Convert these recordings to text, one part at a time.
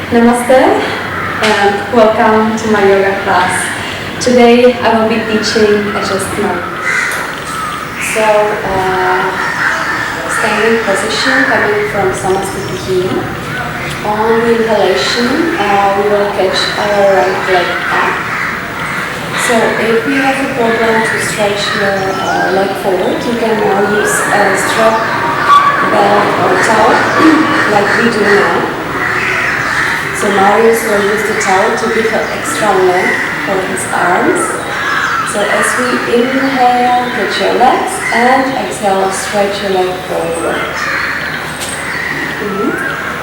Namaste and welcome to my yoga class. Today I will be teaching adjustment. So, standing position coming from Samasthiti. On the inhalation, we will catch our right leg up. So if you have a problem to stretch your leg forward, you can now use a strap, belt or towel like we do now. So Marius will use the towel to give an extra length for his arms. So as we inhale, catch your legs, and exhale, stretch your leg forward.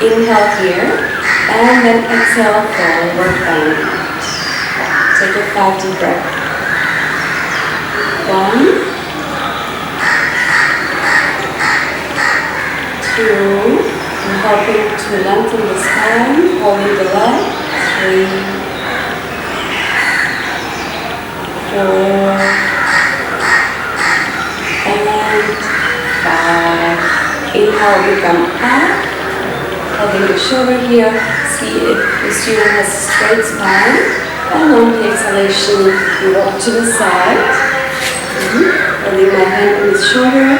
Inhale here, and then exhale, forward bend. Take a 5 deep breath. 1, 2, and helping to lengthen the spine, holding the leg. 3, 4, and 5. Inhale, we come up, holding the shoulder here. See if the student has a straight spine. And on the exhalation, we walk to the side. Holding my hand on his shoulder.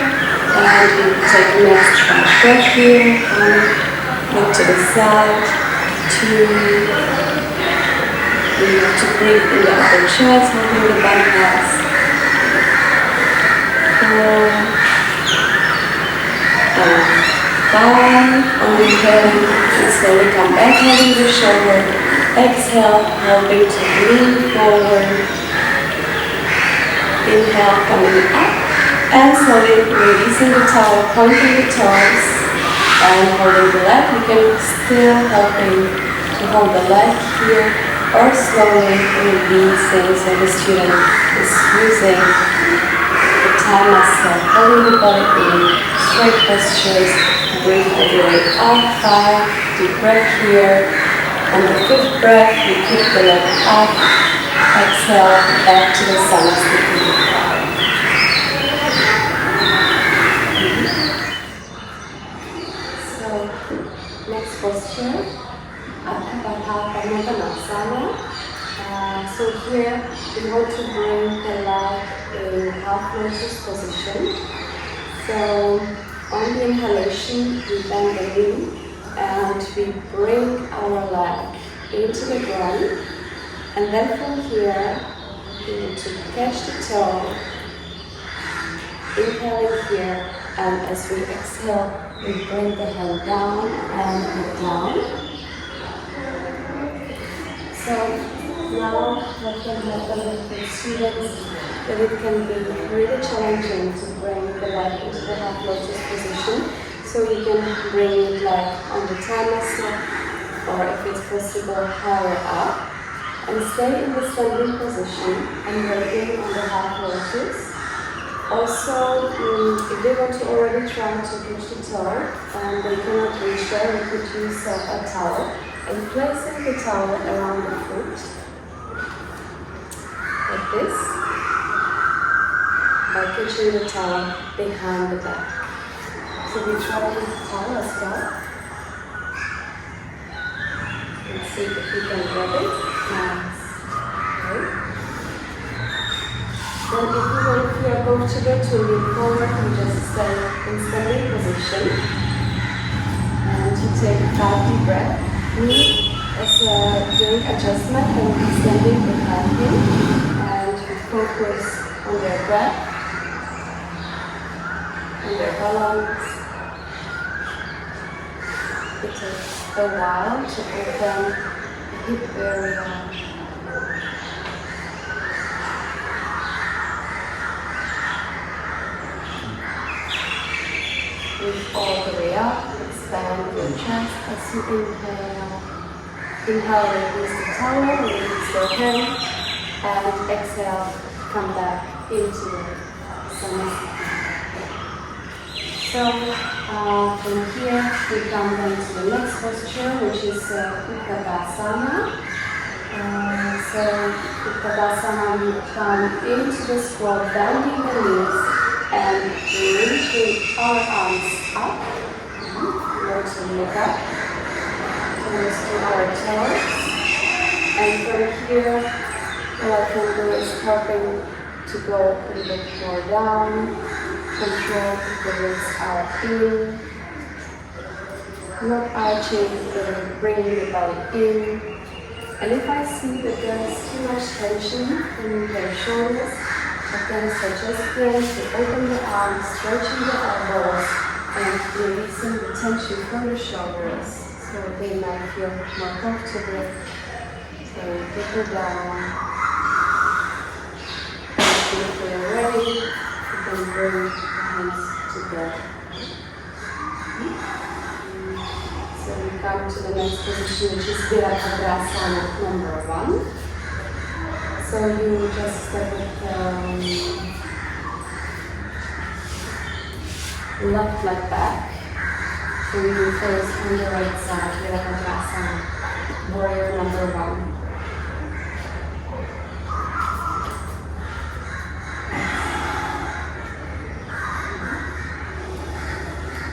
And we take the next 5 breaths here. 1, look to the side. 2, we have to breathe in the upper chest, holding the body pass. 4, and 5. On the inhale, and slowly come back, holding the shoulder. Exhale, helping to lean forward. Inhale, coming up. And slowly releasing the towel, pointing the toes, and holding the leg. You can still helping to hold the leg here, or slowly releasing, so the student is using the thigh muscle, holding the body in straight postures. Breathe all the way up. 5 deep breath here. On the 5th breath, we keep the leg up. Exhale, back to the Samasthiti. Next posture, so here we want to bring the leg in half lotus position. So on the inhalation, we bend the knee and we bring our leg into the ground. And then from here, we need to catch the toe, inhaling here, and as we exhale, we bring the hand down and head down. So now what can happen with the students, that it can be really challenging to bring the leg into the half lotus position. So you can bring it like on the thigh muscle, or if it's possible, higher up. And stay in the standing position and waiting on the half lotus. Also, if they want to already try to catch the toe and they cannot reach there, we could use a towel and placing the towel around the foot, like this, by catching the towel behind the back. So we try with the towel as well. Let's see if we can grab it. Nice. Okay. Then if you are comfortable to lean forward, you just stay in standing position. And you take a 5 deep breath. Me, as doing adjustment, and be standing behind him. And you focus on their breath, on their balance. It takes a while to open the hip area. Breathe all the way up, expand your chest as you inhale. Inhale, release the towel, release your hand, and exhale, come back into Samasthiti. So from here, we come then to the next posture, which is Uttanasana. So Uttanasana, we come into the squat, bending the knees, and reaching our arms up. We want to look up. fingers to our toes. And from here, what I can do is helping to go a little bit more down. Control the wrists are in. Not arching, but bringing the belly in. And if I see that there is too much tension in the shoulders, I can suggest them to open the arms, stretching the elbows, and releasing the tension from the shoulders so they might feel more comfortable. So take it down. And if you're ready, you can bring the hands together. So we come to the next position, which is Virabhadrasana number 1. So you just step it left leg back. So you do first on the right side, Virabhadrasana, warrior number 1.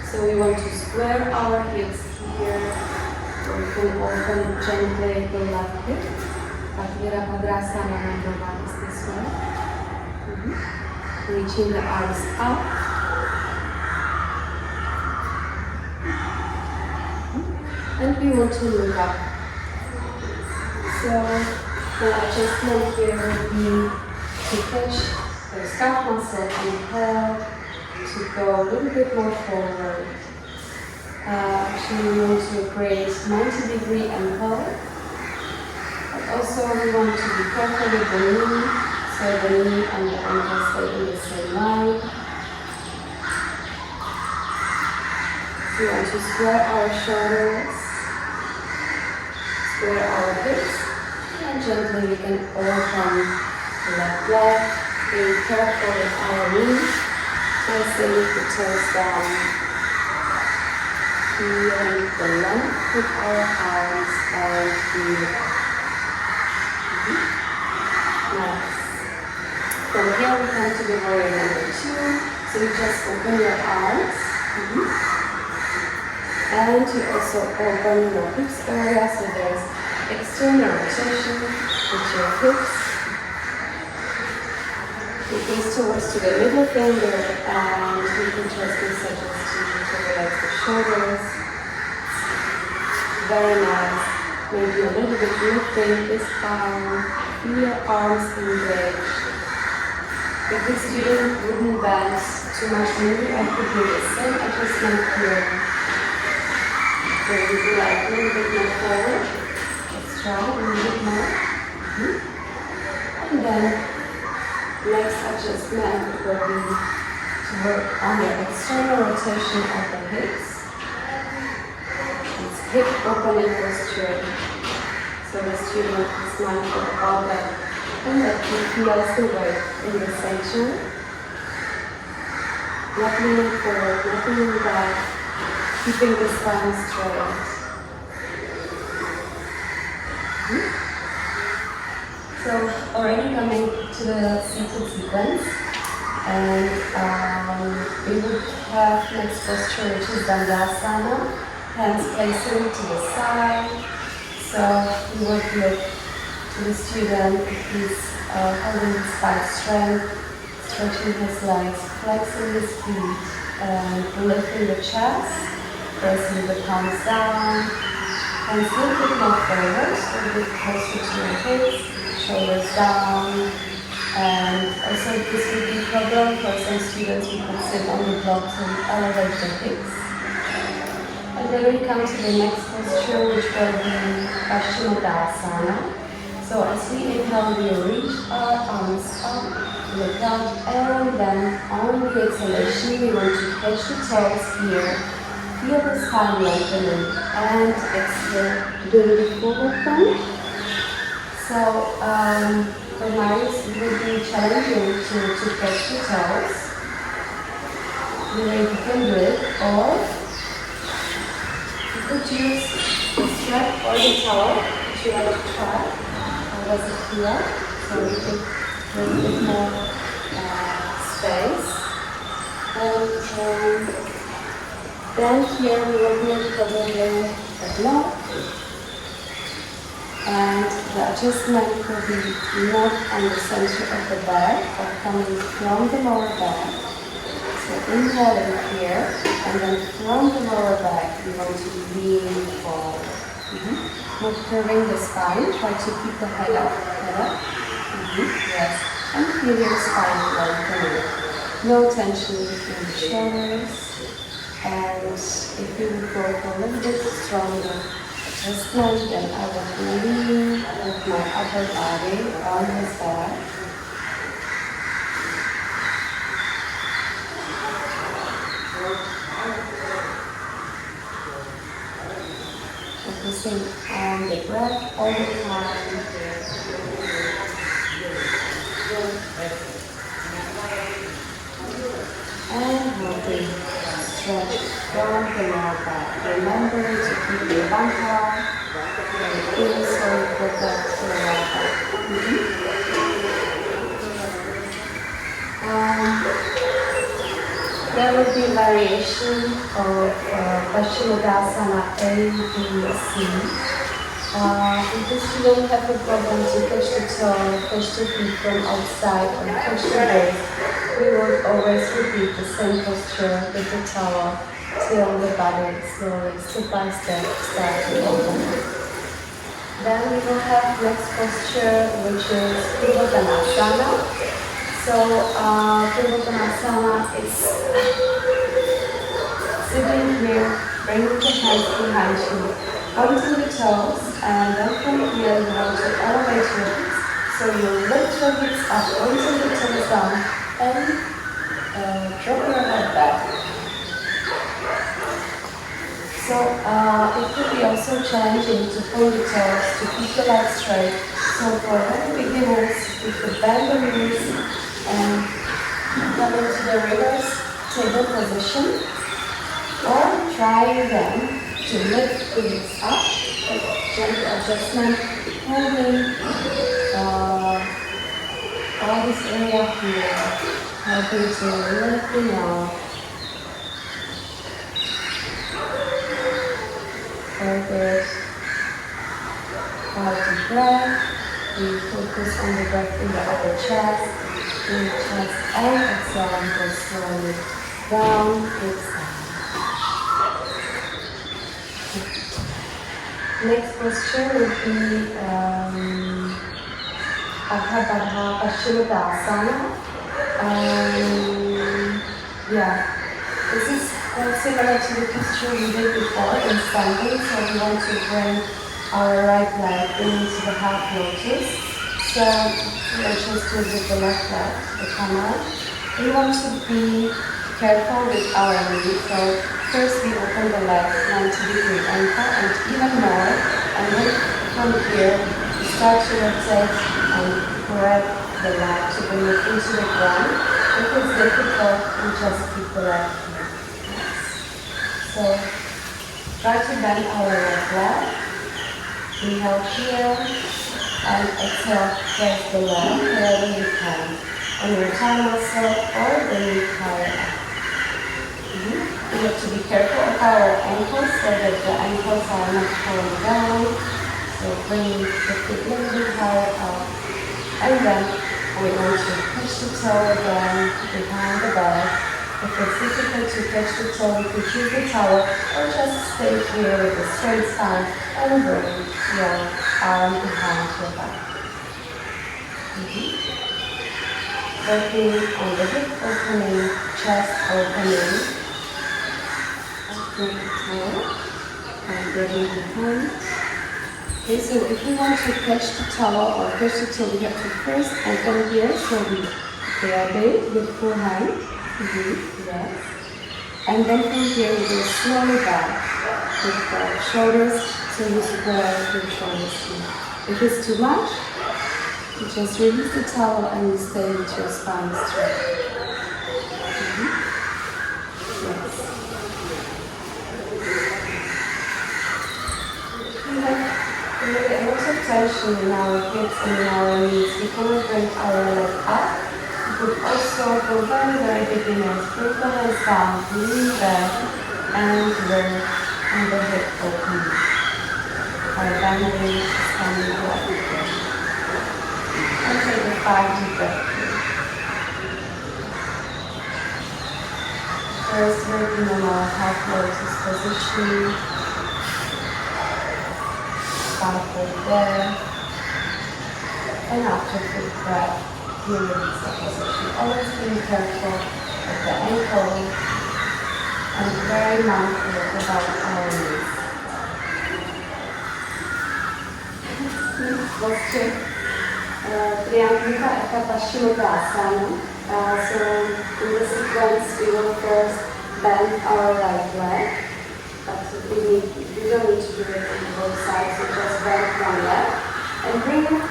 So we want to square our hips here. So we can open gently the left hip. But Virabhadrasana number 1 is this one. Reaching the arms up. And we want to look up. So the adjustment here would be to catch the scalp muscle inhale, to go a little bit more forward. Actually, we want to create 90-degree angle. But also, we want to be careful with the knee, so the knee and the ankle stay in the same line. We want to square our shoulders, square our hips, and gently we can open the left leg, being careful with our knees, pressing the toes down. Feeling the length with our arms and feet. Nice. From here we come to the warrior number 2. So you just open your arms. And you also open your hips area. So there's external rotation with your hips. It goes towards to the middle finger, and we can just be suggesting to relax the shoulders. Very nice. Maybe a little bit lifting this spine. Feel your arms engaged. If the student wouldn't bend too much, maybe I could do the same adjustment here. So we do like a little bit more forward. Let's try a little bit more. And then next adjustment will be to work on the external rotation of the hips. It's hip opening posture. So the student is mindful about that and that he feels the weight in the center. Not leaning forward, not leaning back, keeping the spine straight. So already coming to the seated sequence, and we would have next posture, which is Dandasana, hands placing to the side. So we would look to the student if he's holding his spine strength, stretching his legs, flexing his feet, and lifting the chest, pressing the palms down, hands a little bit more forward, so a bit closer to your hips. Shoulders down, and also this would be a problem for some students who can sit on the blocks and elevate the hips. And then we come to the next posture, which will be Ashtanga. So as we inhale, we reach our arms up, look out, and then on the exhalation, we want to catch the toes here. Feel the spine lengthening, and exhale, doing the forward bend. So for mine, it would be challenging to catch the toes. The way you can do it, or you could use the strap or the towel if you like to try. How does it feel? So you could get a bit more space. And then here we will move probably a block. And the adjustment will be not on the center of the back, but coming from the lower back. So inhaling here, and then from the lower back, we want to lean forward. Not curving the spine, try to keep the head up, yes. And feel your spine lengthening. No tension in the shoulders. And if you would go for a little bit stronger adjustment, then I would lean with my upper body on his back. Focusing on the breath all the time. And moving, stretch from the lower back. Remember to keep your banka inside the back to the lower back. There will be variation of Paschimottanasana A, B, C. In case you don't have a problem to touch the toe, touch the feet from outside, or touch the base, we will always repeat the same posture with the towel till the body slowly, step by step, starts to open. Then we will have next posture, which is Purvottanasana. So Purvottanasana is sitting here, bring the hands behind you, onto the toes, and then from here you want to elevate your hips. So you lift your hips up onto the toes down and drop your head back. So it could be also challenging to pull the toes, to keep the legs straight. So for very beginners, you could bend the knees and come into the reverse table position, or try again to lift the hips up, gentle adjustment, holding all this area here, helping to lift the nose. Very good. Hold the breath. We focus on the breath in the upper chest, and exhale and go slowly down, hips down. Next posture would be Ardha Paschimottanasana. This is similar to the posture we did before in standing. So we want to bring our right leg into the half lotus. So we are just with the left leg, the camera. We want to be careful with our knee. So first we open the leg 90 degree ankle and even more. And then from here, we start to rotate and grab the leg to bring it into the ground. If it's difficult, we just keep the leg here. So try to bend our left leg. Inhale here and exhale, press the leg wherever you can. On your thigh muscle or bring it higher up. We have to be careful of our ankles so that the ankles are not falling down. So bring the feet a little bit higher up. And then we want to push the toe again behind the back. If it's difficult to touch the toe, you could use the towel or just stay here with a straight spine and bring your arm behind your back. Working on the hip opening, chest opening. Open the toe and bring the hand. Okay, so if we want to touch the towel or touch the toe, we have to first open here, so we grab it with full hand. Yes. And then from here we go slowly back with the shoulders, so you square your shoulders here. If it's too much, you just release the towel and you stay with your spine straight. Yes. We have a lot of tension in our hips and in our knees. We cannot bring our leg up. But also for very beginners, bring the hands down, lean back, and work on the hip opening. by bending, standing up. And take a 5 deep breaths here. First, very normal half lotus position. Halfway there. And after the breath, you release the position. Always being careful of the ankle and very mindful about our knees. Posture Triangulika Eka Paschimottanasana. So in this sequence we will first bend our right leg, but we don't need to do it on both sides, so just bend one leg and bring it,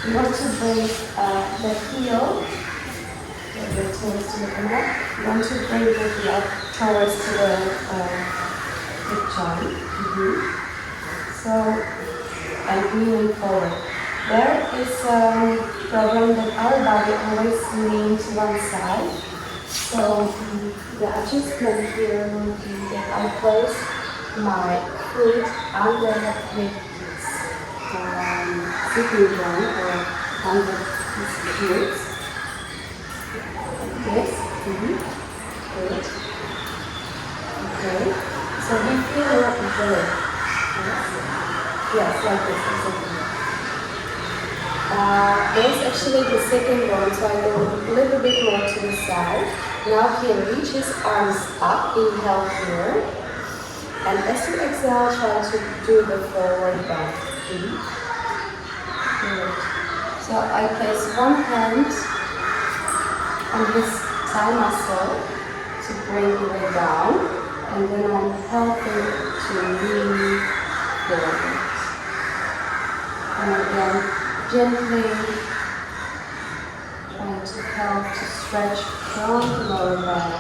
we want to bring the heel, the toes to the mat, we want to bring the heel towards to the hip joint. So, and moving forward. There is a problem that our body always leans to one side. So the adjustment here will be that I place my foot under the sitting bone or under these heels. Like this. Good. Okay. So we feel what is the leg. Yes, like this. Exactly. There's actually the second bone, so I go a little bit more to the side. Now he reaches arms up, inhale here. And as you exhale, try to do the forward bend. Good. So I place one hand on this thigh muscle to bring it down. And then I'm helping to lean forward. And again, gently trying to help to stretch from the lower back.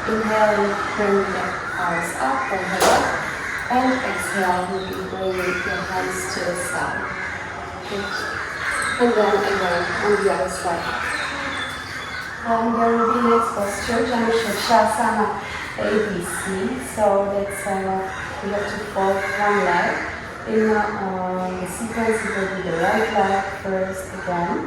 Inhale, bring the arms up and head up. And exhale, you can bring your hands to the side. And then again on the other side. And there will be next posture, Janusha ABC. So that's we have to fold one leg. In the sequence, it will be the right leg first again.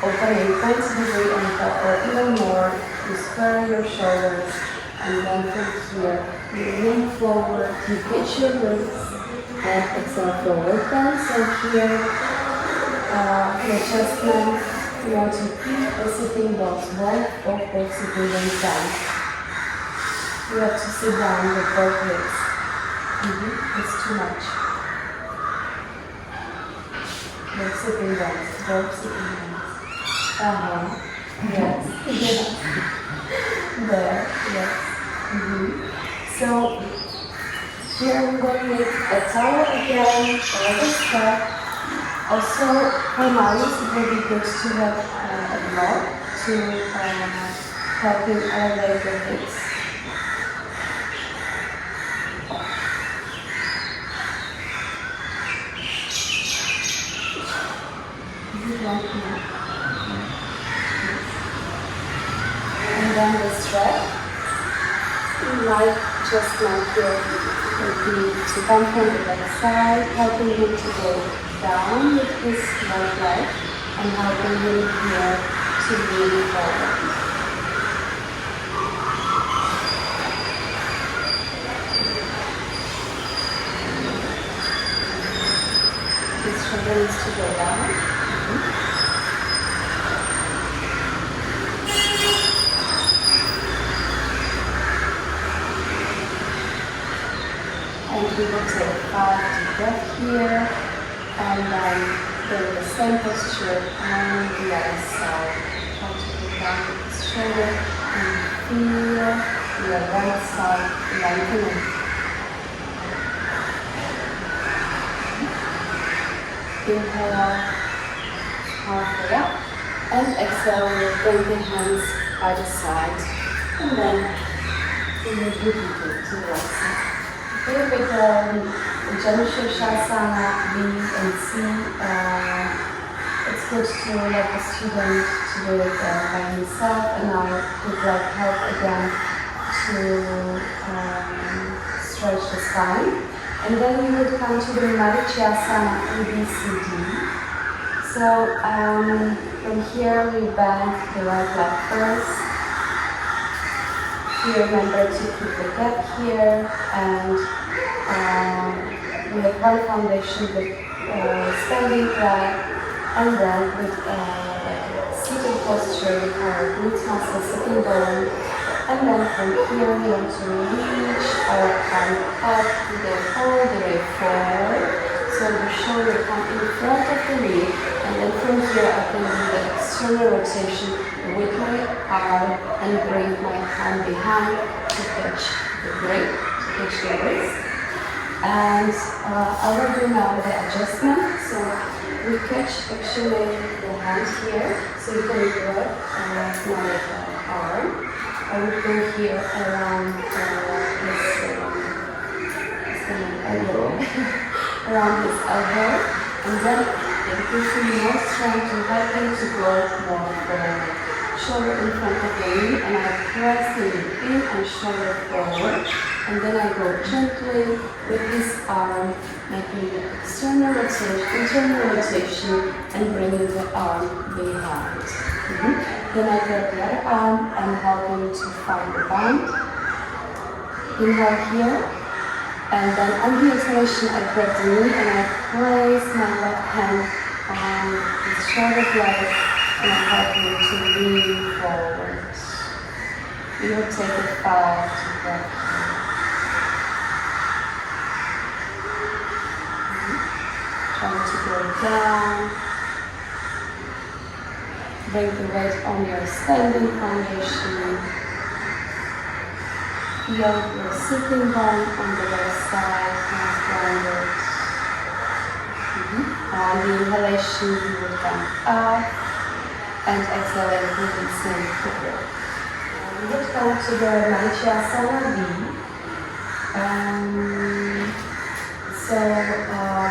Opening 20-degree ankle or even more. You square your shoulders, and then from here you lean forward. You pitch your ribs and exhale forward. Then so here. The adjustment, you want to keep the sitting bones, both sitting bones down. You have to sit down with both legs. It's too much. Both sitting bones. Yes. There, yes. So, here I'm going with a towel again, or the step. Also, for moms, it will be good to have a block to help you elevate your hips. And then the stretch, like just like your would be to come from the left side, helping you to go down with his right leg and helping him here to lean forward. His shoulder needs to go down. And we will take 5 deep breaths here. And then bring the same posture on the other side. Try to put down the shoulder and feel your right side lengthening. Inhale, halfway up, and exhale, we'll bring the hands by the side. And then we will duplicate to the right side. little bit Janushirshasana, B and C. It's good to let the student to do it by himself, and I would like help again to stretch the spine. And then we would come to the Marichyasana ABCD. So from here we bend the right leg first. Here remember to keep the gap here, and we have one foundation with standing leg, and then with seated posture with our glute muscle sitting bone. And then from here we want to reach our arm up, we go all the way forward. So the shoulder come in front of the knee, and then from here I can do the external rotation with my arm and bring my arm behind to catch the break, to catch the wrist. And I will do now the adjustment. So we catch actually the hand here, so you can grab my arm. I would go here around his elbow, around his elbow, and then it gives me more strength to help him to go more forward. Shoulder in front of the knee, and I press the knee in and shoulder forward, and then I go gently with his arm, making the external rotation, internal rotation, and bringing the arm behind. Then I grab the other arm and help him to find the band. Inhale here, and then on the exhalation I grab the knee and I place my left hand on his shoulder blade and I help him to lean forward. We will take it 5 to breath. Trying to go down. Bring the weight on your standing foundation. Feel your sitting bone on the left side, hands grounded. On the inhalation, you will come up, and exhale, releasing the breath. We would come to the Marichyasana B.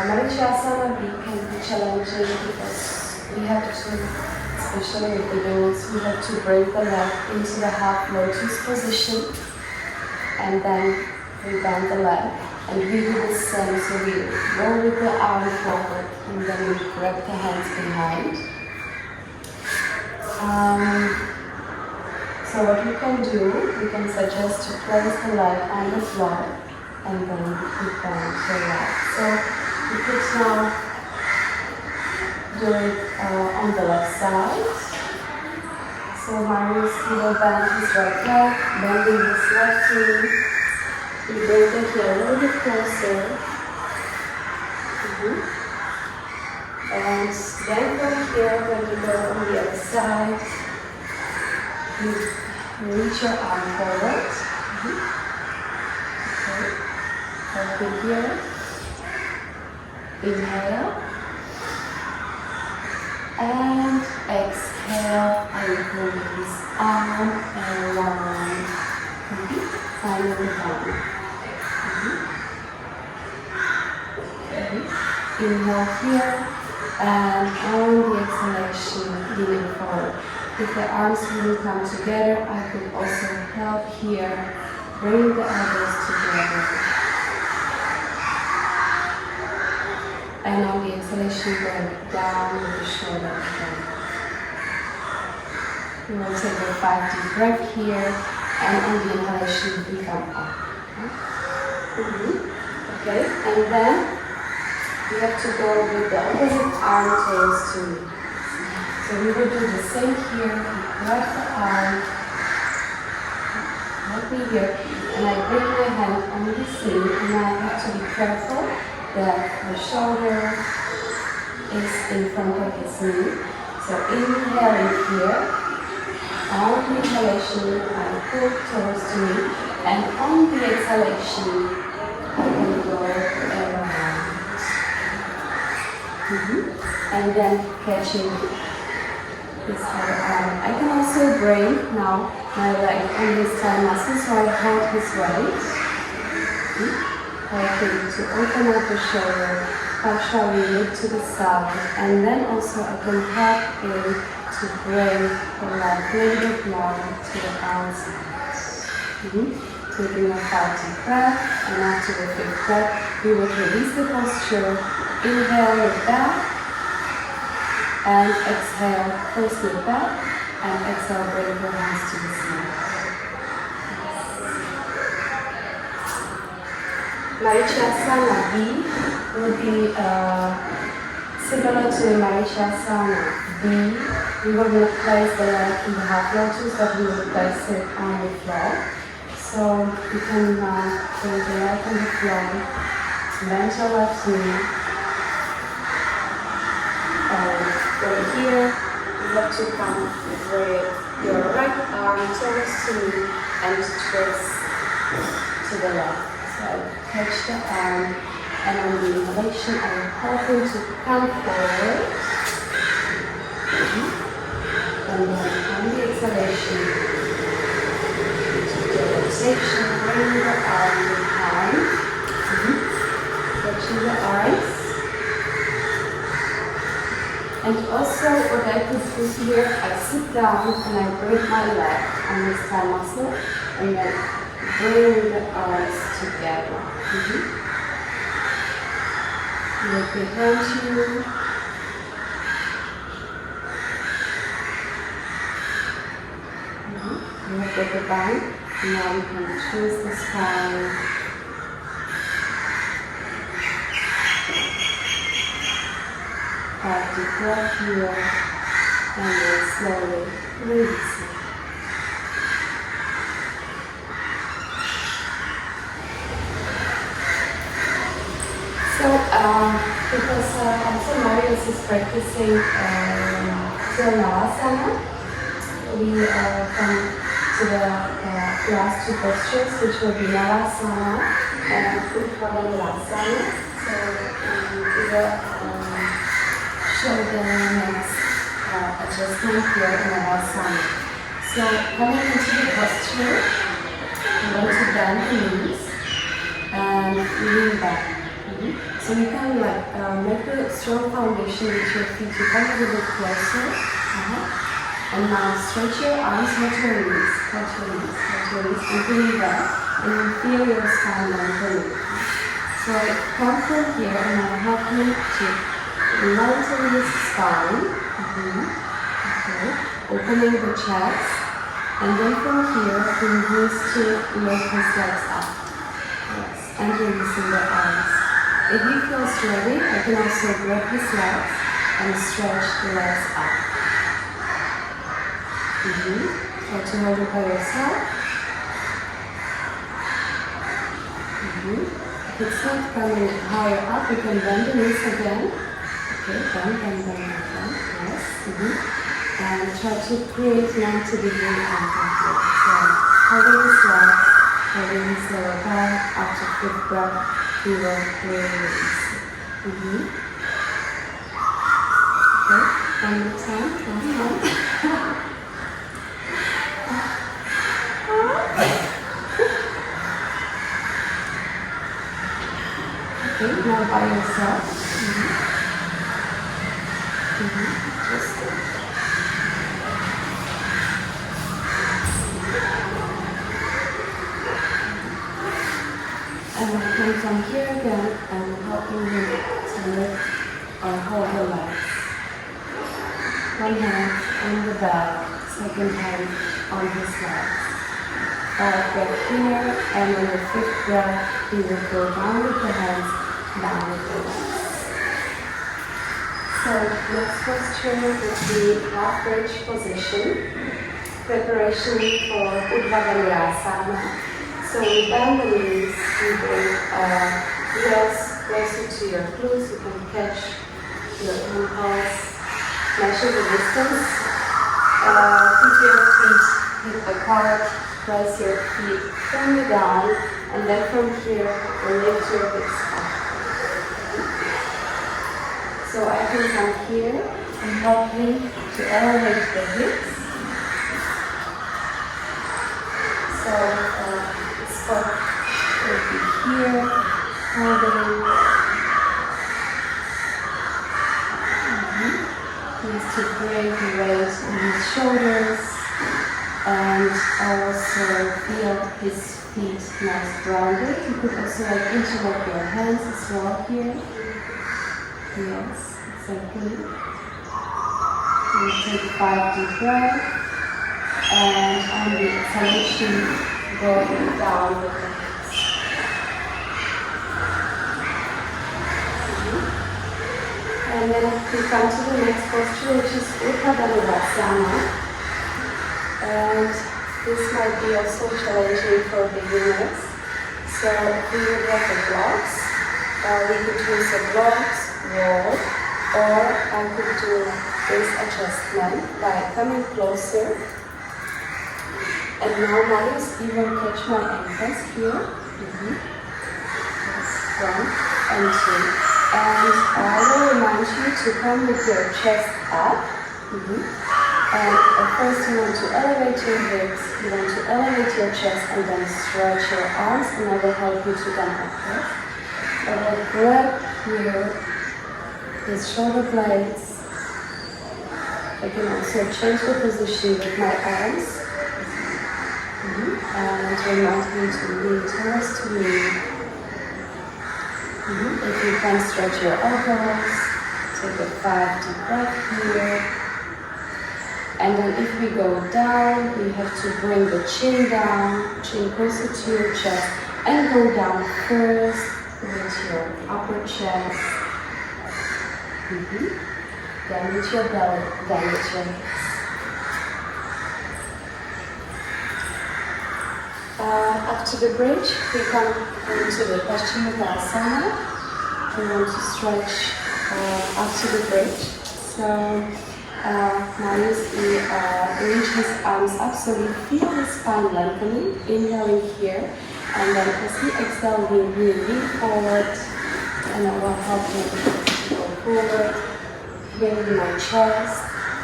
Marichyasana B can be challenging because we have to, especially with the beginners, we have to bring the leg into the half lotus position, and then we bend the leg, and we do the same. So we roll with the arm forward, and then we grab the hands behind. So what you can do, you can suggest to place the leg on the floor, and then we bend the leg. So you could now do it on the left side. So Marius, he will bend his right leg, bending his left knee. We bring the heel a little bit closer. And then from here, when you go on the other side, you reach your arm forward. Okay. Hold it here. Inhale. And exhale, and bring his arm around. Finally down. Inhale here, and on the exhalation, leaning forward. If the arms really come together, I could also help here, bring the elbows together. And on the exhalation, going down with the shoulder again. We will take a 5 deep breath here, and on the inhalation, we come up. Okay, and then we have to go with the opposite arm towards to me. So we will do the same here. We grab the arm, help me here, and I bring my hand on the knee, and I have to be careful that the shoulder is in front of his knee. So inhaling here, on the inhalation I pull towards the knee, and on the exhalation I can go around. And then catching his other arm. I can also bring now my leg on his thigh muscle, so I hold his weight. helping to open up the shoulder, partially look to the side, and then also I can help you to bring the leg a little bit more to the outside. Taking a 5 deep breath, and after the 5th breath, you will release the posture. Inhale, look back, and exhale, first look back, and exhale, bring your hands to the side. Marichasana B would be similar to Marichasana B. We will not place the leg in the half lotus, but we will place it on the floor. So you can bring the leg on the floor, bend your left knee, and from here you have to come with your right arm towards the knee and twist to the left. So I catch the arm, and on the inhalation I am hoping to come forward, and then on the exhalation, section, bring the arm behind, catching the arms. And also what I could do here, I sit down and I bring my leg on this thigh muscle and then bring the arms together. Look behind you. Look at the back. Now we can twist the spine. Have deep breath here, and then slowly release it. So, because also Marius is practicing Vinyasa, we come to the last two postures, which will be Nalasana and Uttanasana. So we will show the next adjustment here in Nalasana. So coming into the posture, you want to bend the knees and lean back. So you can make a strong foundation with your feet. You come a little bit closer. And now stretch your arms, touch your knees, and bring back, and you feel your spine lengthening. So come from here, and I'll help you to lengthen the spine, opening the chest, and then from here, you use to lift his legs up, and releasing the arms. If he feels ready, I can also grab his legs and stretch the legs up. Try to hold it by yourself. If it's not coming higher up, you can bend the knees again. Okay, bend again. Yes. And try to create 90-degree angle here. So holding his legs, holding his lower back. After 5th breath, we will release it. Okay, one more time. Last one. Okay, now by yourself. Just and we'll come from here again and helping him to lift or hold the legs. One hand on the back, second hand on his legs. Breath here, and on the 5th breath, we will go down with the hands, down with the legs. So next posture would be half bridge position, preparation for Uttanasana. So we bend the knees, we bring heels closer to your glutes, you can catch your ankles, measure the distance, keep your feet hip apart. Press your feet firmly down, and then from here, lift your hips up. So I can come here and help me to elevate the hips. So the spot will be here, holding. Just to bring the weight in his shoulders and also feel his feet nice grounded. You could also like interlock your hands as well here. Yes, exactly. You take 5 deep breaths and on the exhalation going down with the hips. And then we come to the next posture, which is Vinyasa. And this might be also challenging for beginners. So we would have the blocks, we could use the blocks, wall, or I could do this adjustment by coming closer. And now Marius, you will catch my ankles here. Yes, 1 and 2. And I will remind you to come with your chest up. And first you want to elevate your hips, you want to elevate your chest and then stretch your arms, and I will help you to come upwards. I will grab here his shoulder blades. I can also change the position with my arms. And remind me to lean towards to me. If you can stretch your elbows, take a 5 deep breath here. And then if we go down, we have to bring the chin down, chin closer to your chest, and go down first with your upper chest. Then with your belly, then with your hips. After the bridge, we come into the Ashtanga. We want to stretch after the bridge. So Marius, he reach his arms up, so we feel his spine lengthening, inhaling here, and then as he exhales, we lean forward, and I will help him to go forward, here in my chest,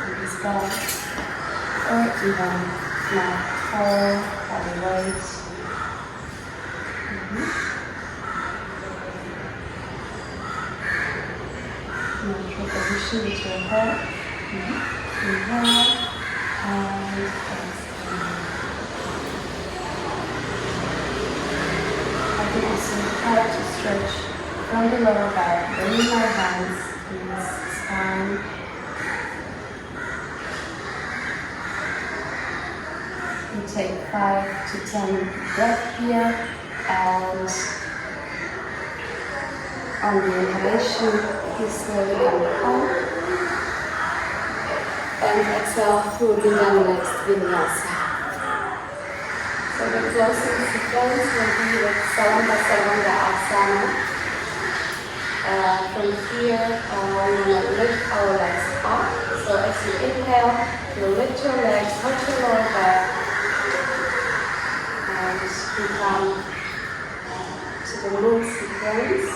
in his back, or even my core, body weight. Neutral position with your head. Inhale and exhale. I can also try to stretch from the lower back, bringing my hands in the spine. You take 5 to 10 breaths here, and on the inhalation, you slowly come up. And exhale, we'll do the next Vinyasa. So the closest sequence will be with Ashtanga Asana. From here, we will lift our legs up. So as you inhale, you lift your legs, touch your lower back, and we come to the moon sequence.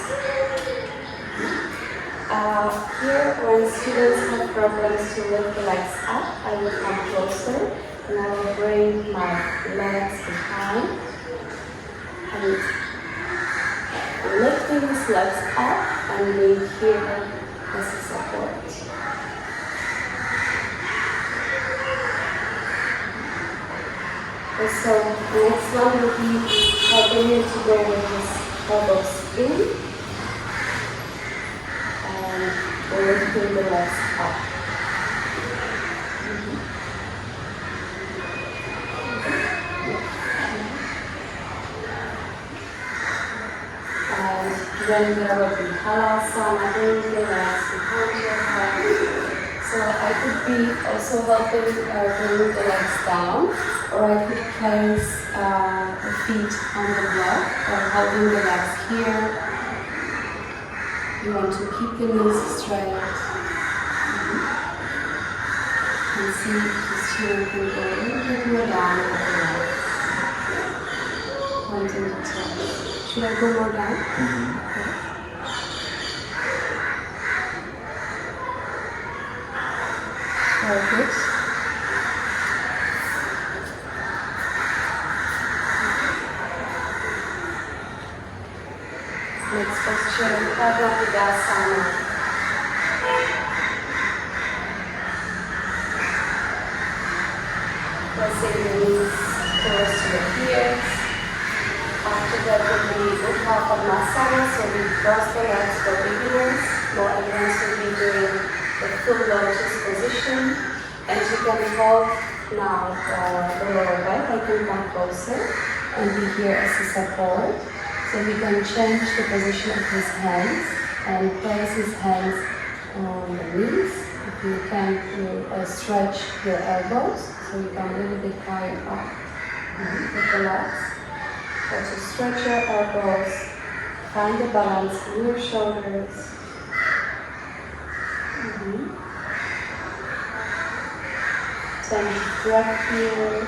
Here, when students have problems to lift the legs up, I will come closer and I will bring my legs behind and lifting these legs up and being here as a support. And so the next one will be helping you to go with his elbows in. Lifting the legs up. And then there will be Halasana, bringing the legs behind your head. So I could be also helping bring the legs down, or I could place the feet on the block, or holding the legs here. You want to keep the knees straight. And see if the student can go a little bit more down with the legs. Pointing the toes. Should I go more down? Okay. Very good. Next posture, Ashtanga Vinyasa. Pressing the knees close to the ears. After that will be Utthana, so we cross the legs for beginners. More advanced will be doing the full lotus position. And you can hold now the lower back. I can come closer and be here as a support. So we can change the position of his hands and place his hands on the knees. If you can, you stretch your elbows. So you come a little bit higher up with the legs. Also stretch your elbows, find the balance in your shoulders. Then breath here.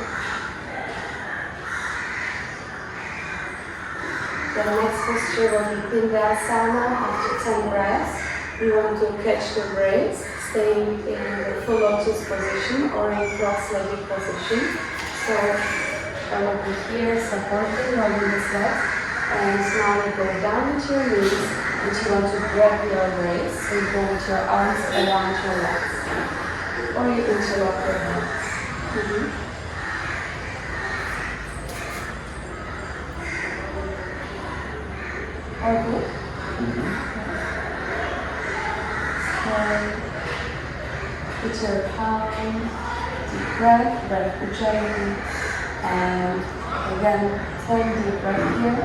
The next posture will be Pindasana. After 10 breaths, we want to catch the breath, staying in the full lotus position or in cross-legged position. So I will be here supporting, rolling his legs, and now you go down with your knees and you want to grab your waist. So you go with your arms around your legs, or you interlock your hands. All good? So put your palm, deep breath Ujjayi, and again 10 deep breath here.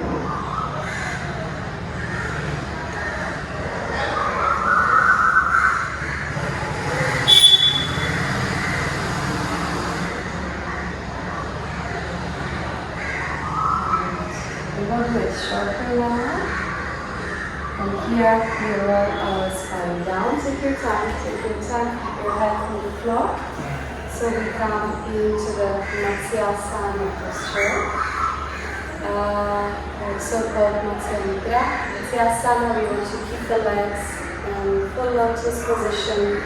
We will do it shorter now. And here we roll our spine down. Take your time, keep your head on the floor. So we come into the Matsyasana posture, also called Matsya Nidra. Matsyasana, we want to keep the legs in full lotus position,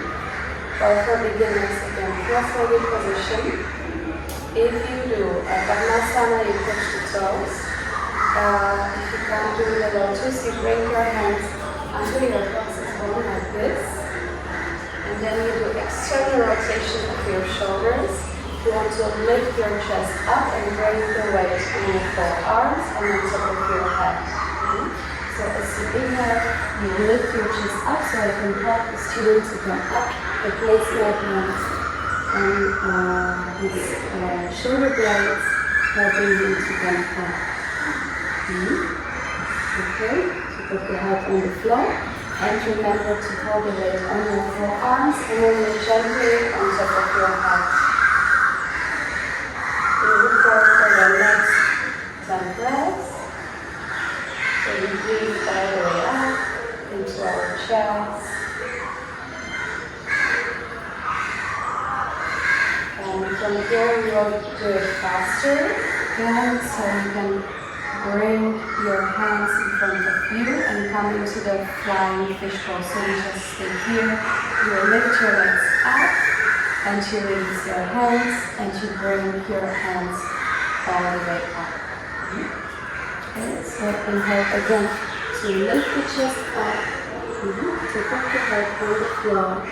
or for beginners again, cross-legged position. If you do a Padmasana, you touch the toes. If you can't do the lotus, you bring your hands under your plexus bone like this. And then you do external rotation of your shoulders. You want to lift your chest up and bring the weight on your forearms and on top of your head. So as you inhale, you lift your chest up so I can help the students to come up. I place my hands on his shoulder blades, helping him to come up. Okay, so put the head on the floor. And remember to hold the weight on your forearms and then lift gently on top of your head. We look forward for the next 10 breaths. So we breathe all the way up into our chest. And from here we will do it faster again, so you can bring your hands in front of you and come into the flying fish pose. So you just stay here, you lift your legs up and you release your hands and you bring your hands all the way up. Okay, so inhale again to lift the chest up, to put the head on the floor.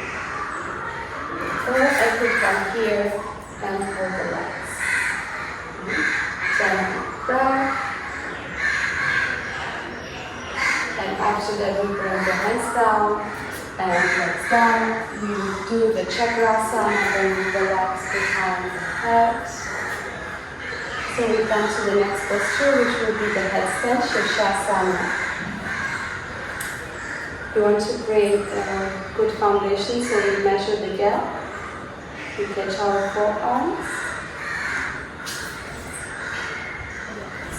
Or I could come here and hold the legs. So breath. And after that, we bring the hands down and legs down. We will do the Chakrasana, bring the legs behind the head. So we come to the next posture, which will be the headstand, Shirshasana. We want to create a good foundation, so we measure the gap. We catch our forearms.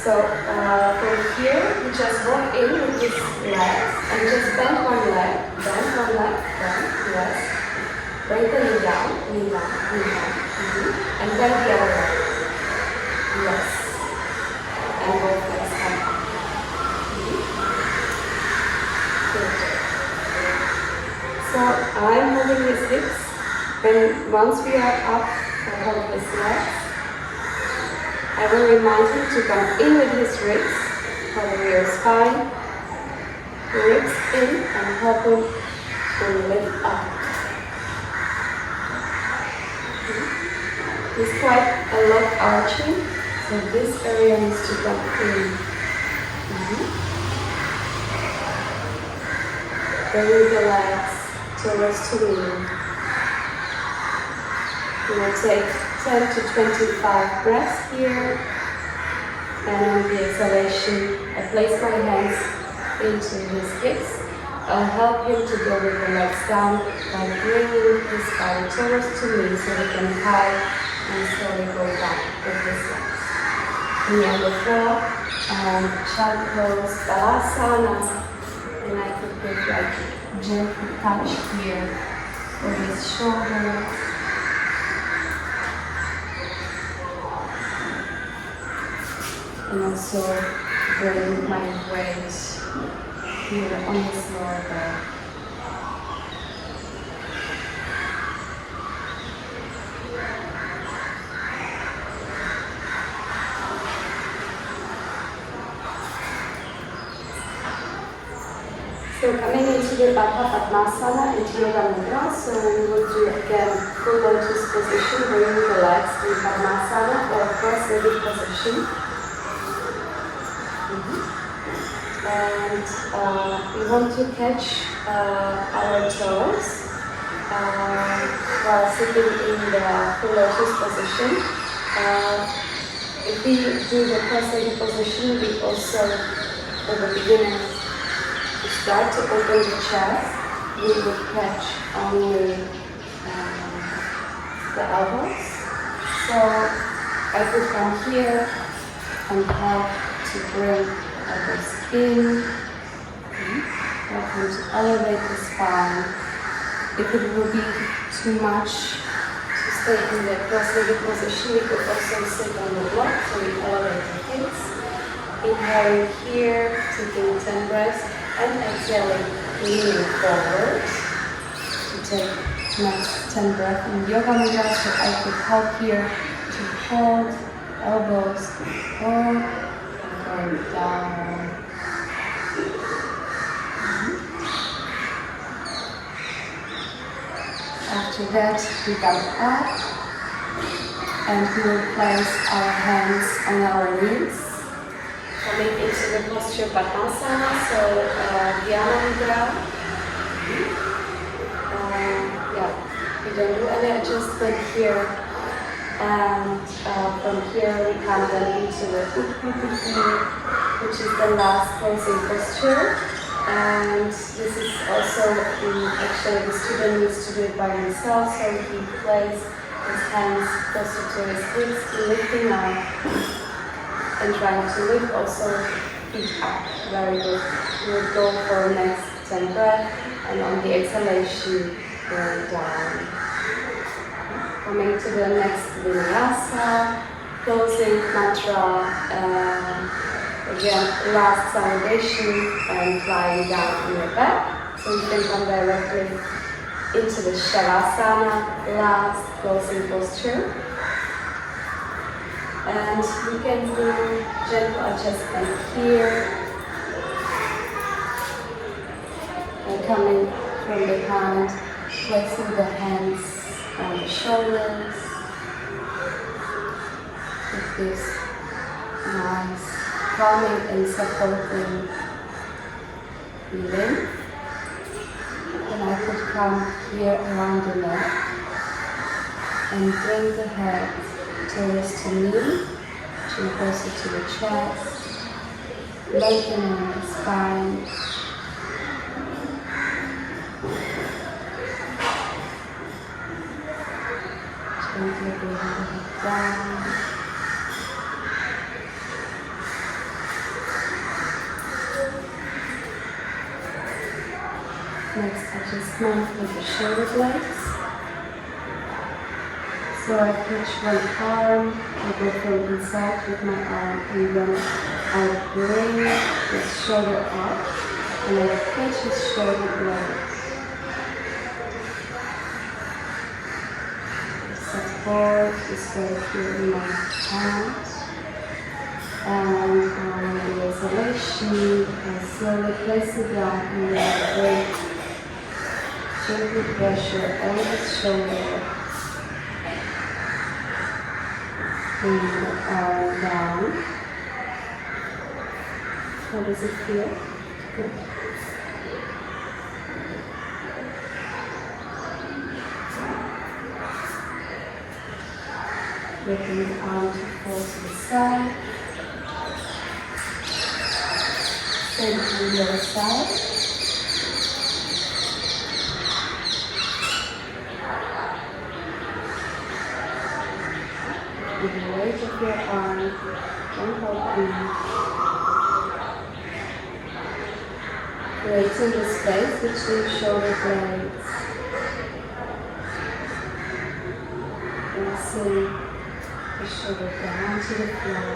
So from here, we just walk in with these legs and just bend one leg, yes. Bring the knee down, and then the other leg, yes. And both legs come up. Good. So I'm moving his hips, and once we are up, I hold his legs. I will remind him to come in with his ribs for the rear spine. ribs in and help him to lift up. There's quite a lot arching, so this area needs to come in. Bring the legs towards to me. You will take 10 to 25 breaths here. And on the exhalation, I place my hands into his hips. I'll help him to go with the legs down by bringing his body towards to me so he can hide and slowly go back with his legs. Knee on the floor, and child pose, Balasana. And I could give like gentle touch here for his shoulders. And also bring my weight here on his lower back. So coming into the Baddha Padmasana, into Yoga Mudra, so we will do again full lotus position, bringing the legs in Padmasana or cross-legged position. And we want to catch our toes while sitting in the full lotus position. If we do the cross-legged position, we also, for the beginners, to start to open the chest, we would catch only the elbows. So I could come here and help to bring elbows in, help him to elevate the spine. If it will be too much to stay in the cross-legged position, we could also sit on the block, so we elevate the hips. Inhaling here, taking 10 breaths, and exhaling, leaning forward. To take next 10 breaths in Yoga Mudra, so I could help here to hold elbows forward and going down. After that, we come up and we will place our hands on our knees. Coming into the posture Padmasana, so Dhyana Mudra. We don't do any adjustment here. And from here we come then into the Utpiti, which is the last closing posture. And this is also, actually the student needs to do it by himself, so he places his hands closer to his hips, lifting up. And trying to lift also feet up. Very good. We'll go for next 10 breaths and on the exhalation go down. Coming to the next Vinyasa, closing mantra. Again, last salivation and flying down on your back. So you can come directly into the Shavasana, last closing posture. And you can do gentle adjustment here. And coming from behind, placing the hands on the shoulders. With this nice calming and supporting feeling. And I could come here around the neck and bring the head towards the knee, chin closer to the chest, lengthening the spine. Gently bring the head down. Next adjustment with the shoulder blades. So I touch one arm, I go from inside with my arm, and then I bring his shoulder up, and I catch his shoulder blade. Support is right here in my hand. And on the exhalation, slowly place it down and then break. Gently pressure on the shoulder. Bring the arm down. How does it feel? Good. Bring the arm to fall to the side. Same to the other side. With the weight of your arm, don't hold in. Weights in the space between shoulder blades. Pressing the shoulder down to the floor.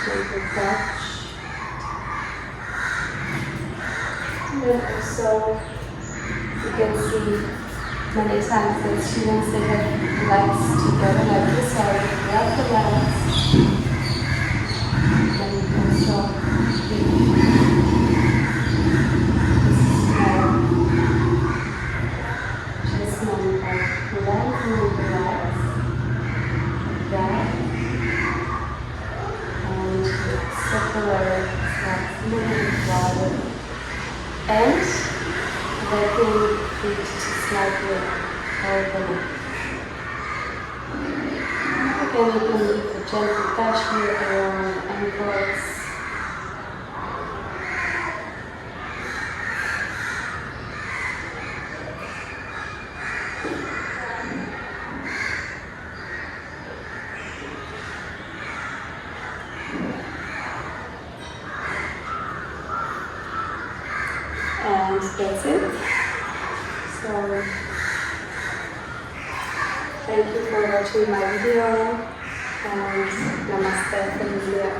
Gentle touch. And then also, you can see many times that students they have legs together like this, or they grab the legs. And you can also this is just moving of lengthening the legs like that. And separate like moving forward. And letting feet to slightly open. Again, you can leave a gentle touch here around ankles. And that's it. So, thank you for watching my video and namaste from India.